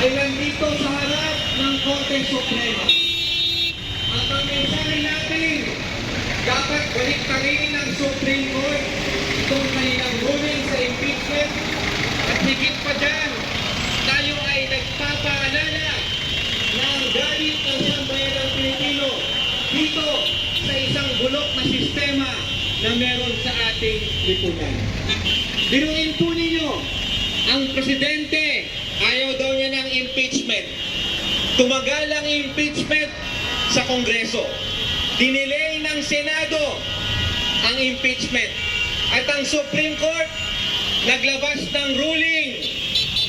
ay nandito sa harap ng Korte Suprema. At ang mensahe natin, dapat balik ka rin ng Supreme Court itong kanilang ruling sa impeachment. At higit pa dyan, tayo ay nagpapaalala na ang galit ng sambayanang Pilipino dito sa isang bulok na sistema na meron sa ating lipunan. Biruin po ninyo, ang presidente ayaw daw niya ng impeachment. Tumagal ang impeachment sa Kongreso. Dinelay ng Senado ang impeachment. At ang Supreme Court naglabas ng ruling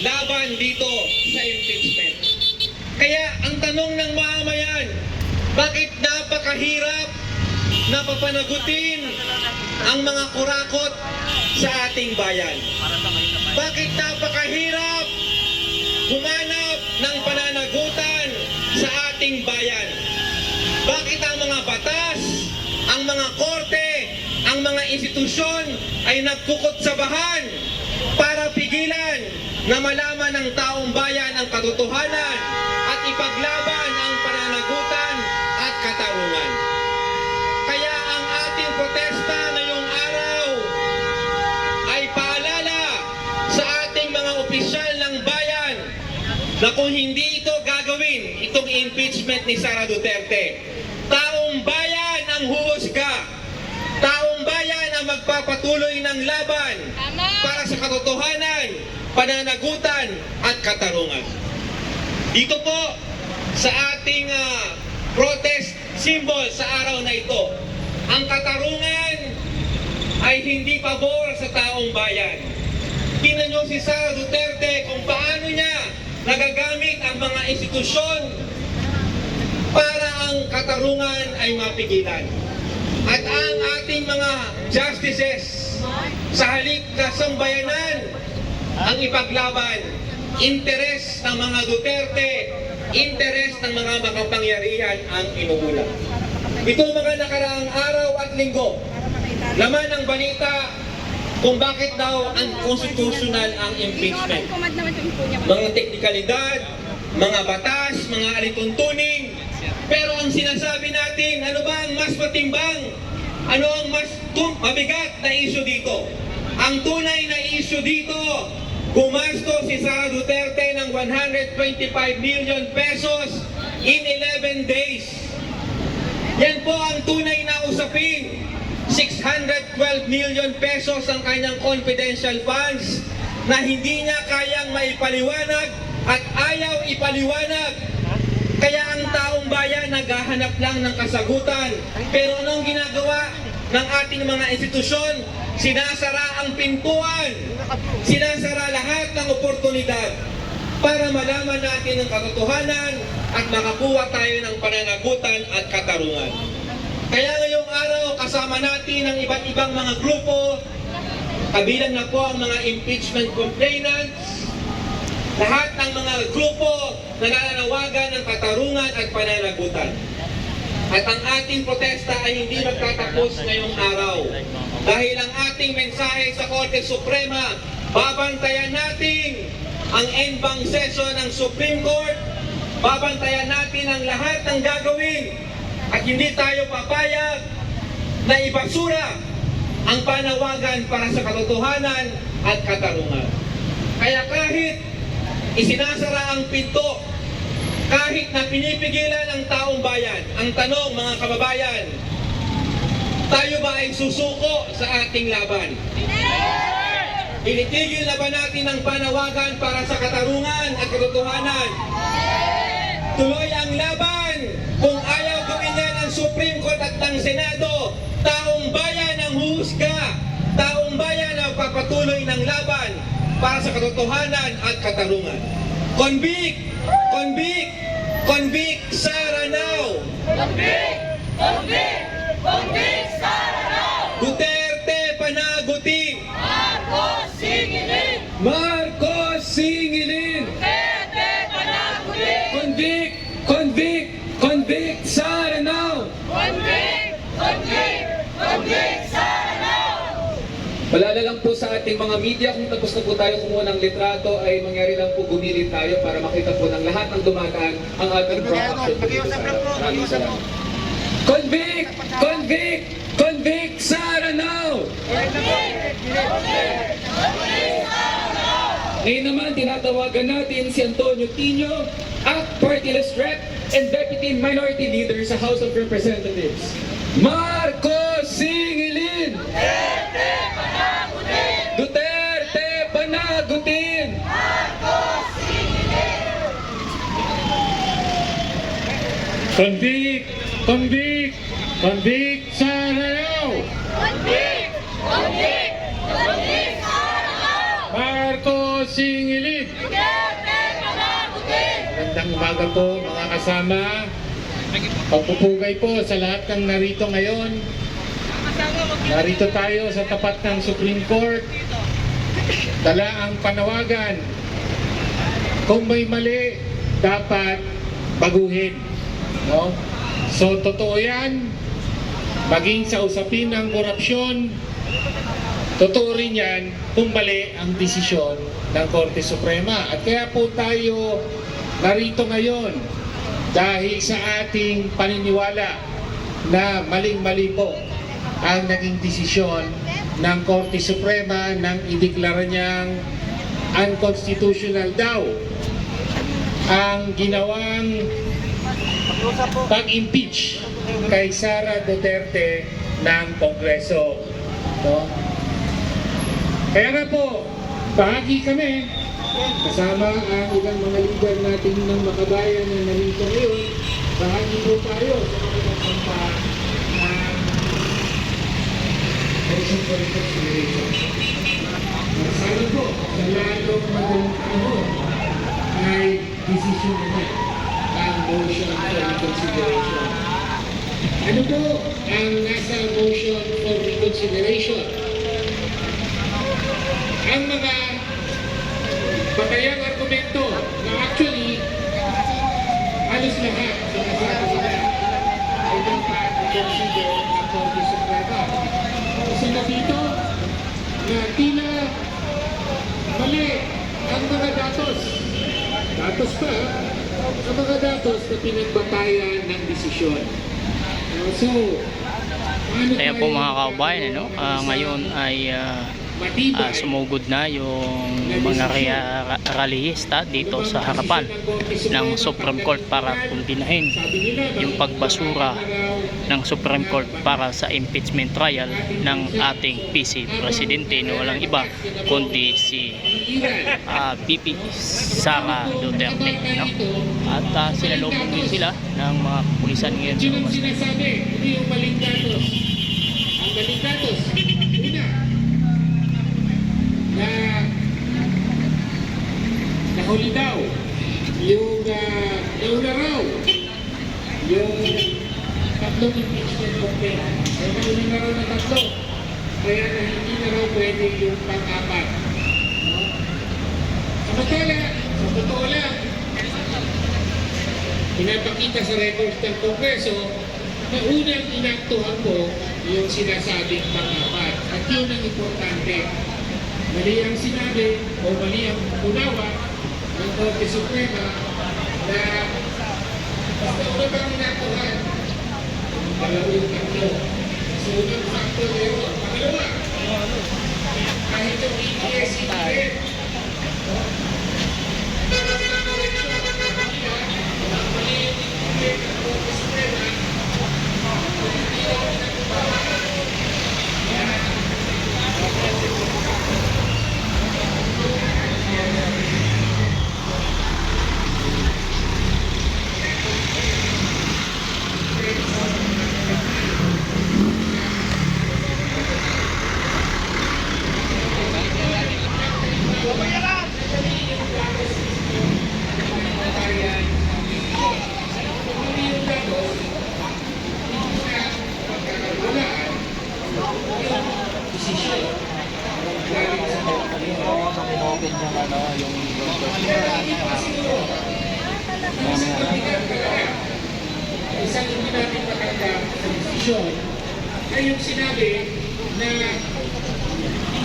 laban dito sa impeachment. Kaya ang tanong ng mamamayan, bakit napakahirap na papanagutin ang mga kurakot sa ating bayan? Bakit napakahirap humanap ng pananagutan sa ating bayan? Bakit ang mga batas, ang mga korte, ang mga institusyon ay nagkukot sa bahan para pigilan na malaman ng taong bayan ang katotohanan at ipaglaban ang pananagutan at katarungan? Kaya ang ating protesta ngayong araw ay paalala sa ating mga opisyal ng bayan na kung hindi ito gagawin, itong impeachment ni Sara Duterte, taong bayan ang huhusga, taong bayan ang magpapatuloy ng laban para sa katotohanan, pananagutan at katarungan. Dito po sa ating protest symbol sa araw na ito, ang katarungan ay hindi pabor sa taong bayan. Tingnan nyo si Sara Duterte kung paano niya nagagamit ang mga institusyon para ang katarungan ay mapigilan. At ang ating mga justices sa halip na sambayanan ang ipaglaban, interes ng mga Duterte, interes ng mga makapangyarihan ang inuulat. Itong mga nakaraang araw at linggo, laman ng balita kung bakit daw unconstitutional ang impeachment. Mga teknikalidad, mga batas, mga alituntunin. Pero ang sinasabi natin, ano ba ang mas matimbang? Ano ang mas mabigat na issue dito? Ang tunay na issue dito, gumastos si Sara Duterte ng 125 million pesos in 11 days. Yan po ang tunay na usapin. 612 million pesos ang kanyang confidential funds na hindi niya kayang maipaliwanag at ayaw ipaliwanag. Kaya ang taong bayan naghahanap lang ng kasagutan. Pero anong ginagawa ng ating mga institusyon? Sinasara ang pintuan, sinasara lahat ng oportunidad para malaman natin ang katotohanan at makakuha tayo ng pananagutan at katarungan. Kaya ngayong araw kasama natin ang iba't ibang mga grupo, kabilang na po ang mga impeachment complainants, lahat ng mga grupo na nananawagan ng katarungan at pananagutan. At ang ating protesta ay hindi magtatapos ngayong araw. Dahil ang ating mensahe sa Korte Suprema, babantayan natin ang en banc session ng Supreme Court, babantayan natin ang lahat ng gagawin at hindi tayo papayag na ibasura ang panawagan para sa katotohanan at katarungan. Kaya kahit isinasara ang pinto, kahit na pinipigilan ang taong bayan, ang tanong mga kababayan, tayo ba ay susuko sa ating laban? Initigil na ba natin ang panawagan para sa katarungan at katotohanan? Tuloy ang laban. Kung ayaw gawin yan ng Supreme Court at ng Senado, taong bayan ang huhusga, taong bayan ang papatuloy ng laban para sa katotohanan at katarungan. Convict! Convict! Convict Sara now! Convict! Convict! Convict Sara now! Duterte panagutin! Marcos singilin! Marcos singilin! Duterte panagutin! Convict! Convict! Convict Sara now! Convict! Convict! Convict Sara now! Wala na lang po sa ating ating mga media, kung tapos na po tayo kumuha ng litrato, ay mangyari lang po gumilid tayo para makita po ng lahat ng dumadaan ang ating pro-action. Maraming salamat. Convict! Convict! Convict Sara now! Ngayon naman, tinatawagan natin si Antonio Tino, ACT Party List Rep and Deputy Minority Leader sa House of Representatives. Marcos Singilin! Duterte panagutin! Convict! Convict! Convict Sara now! Convict! Convict! Convict Sara! Marcos Singilid! Duterte panagutin! Magandang umaga po mga kasama. Pagpupugay po sa lahat ng narito ngayon. Narito tayo sa tapat ng Supreme Court. Dala ang panawagan. Kung may mali, dapat baguhin. No? So totoo yan. Maging sa usapin ng korupsyon, totoo rin yan kung mali ang desisyon ng Korte Suprema. At kaya po tayo narito ngayon dahil sa ating paniniwala na maling-mali po ang naging desisyon ng Korte Suprema nang ideklara niyang unconstitutional daw ang ginawang pag-impeach kay Sara Duterte ng Kongreso. No? Kaya nga po, bahagi kami kasama ang ilang mga leader natin ng makabayan na narito ngayon. Bahagi po tayo sa mga nagsampa ng motion for reconsideration. Sana po, sa lalong madaling panahon ay decision naman ang motion for reconsideration. Ano po ang nasa motion for reconsideration? Ang mga patayang argumento na actually halos lahat sa nasabi nila ay dapat i-consider ang Korte Suprema. Kasi na dito na tila mali ang mga datos. Datos pa, ang mga datos na pinagbatayan ng desisyon. So, Kaya po mga kaubayan, ngayon ay sumugod na yung mga rallyista dito sa harapan ng Supreme Court para kundinahin yung pagbasura ng Supreme Court para sa impeachment trial ng ating PC Presidente na walang iba kundi si VP Sara Duterte. No? At sinalubong din sila ng mga kapulisan ngayon sa yung sinasabi, hindi yung maling datos. Ang maling datos, una, na nahuli daw yung nauna raw yung tatlong impeachment complaint. So nauna na raw na tatlo, kaya na hindi na raw pwede yung pang-apat. No? Samantala, sa totoo lang, pinapakita sa records ng Kongreso na unang inaktuhan po yung sinasabing pang-apat. At yun ang importante. Mali ang sinabi o mali ang unawa ng Korte Suprema na basta una bang inaktuhan, dalawa yung tatlo. So unang factor yun. Pangalawa, kahit yung ETS-CBN, isang hindi natin matanggap sa desisyon ay yung sinabi na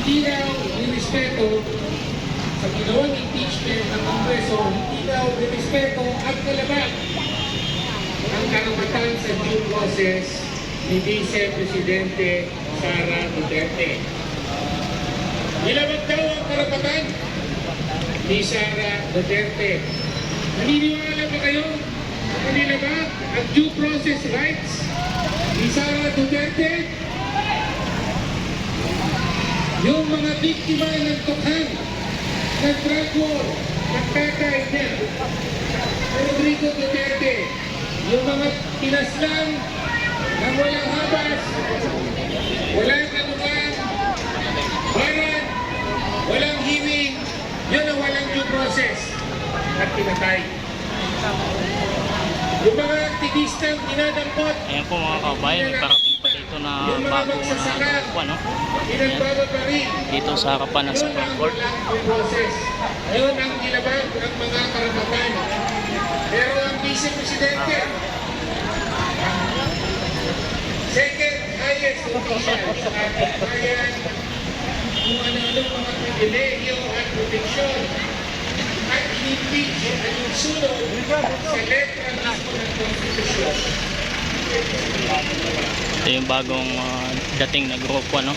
hindi raw nirespeto sa ginawang impeachment ng Kongreso, hindi daw nirespeto at kalabag ang karapatan sa due process ni Vice Presidente Sara Duterte. Nilabag daw ang karapatan ni Sara Duterte. Naniniwala ba kayo na nilabag ang due process rights ni Sara Duterte? Yung mga biktima ng tukhan, ng drug war, ng tatay niya, Rodrigo Duterte, yung mga pinaslang ng walang habas, walang anuman, baran, walang hiwing, yun ang walang due process at pinatay. Yung mga aktivistang dinadampot, Ayan po mga kabayan, may parating pa dito na bagong grupo, ano? pinagbababarin, Dito sa harapan ng yun Supreme ang Court. walang due process. Yun ang nilabag ng mga karapatan. Pero ang Vice Presidente, second highest official sa ating bayan, kung ano-ano mga pribilegyo at proteksyon at in-impeach at insunod sa letra mismo ng Konstitusyon. Ito yung bagong dating na grupo, ano?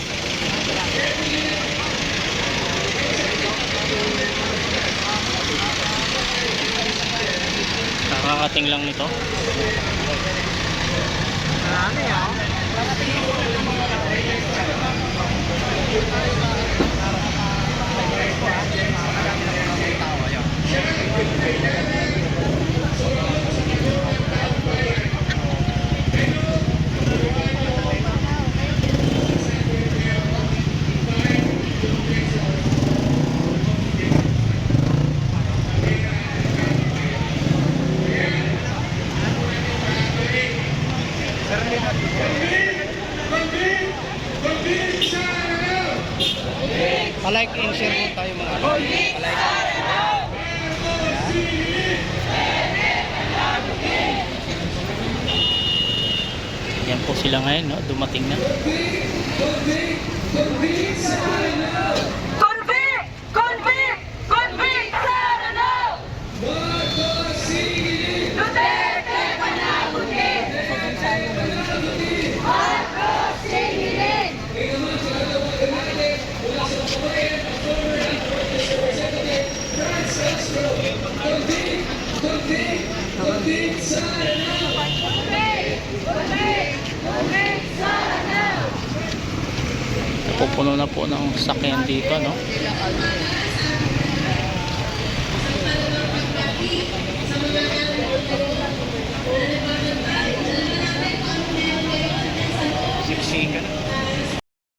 Nakakating lang nito. Palike and share po tayo mga palike. Yan po sila ngayon, no? Dumating na. Convict! Convict! Convict! Sara no! Duterte panagutin! Marcos singilin! Convict! Sara no! Napupuno na po ng sakyan dito, no?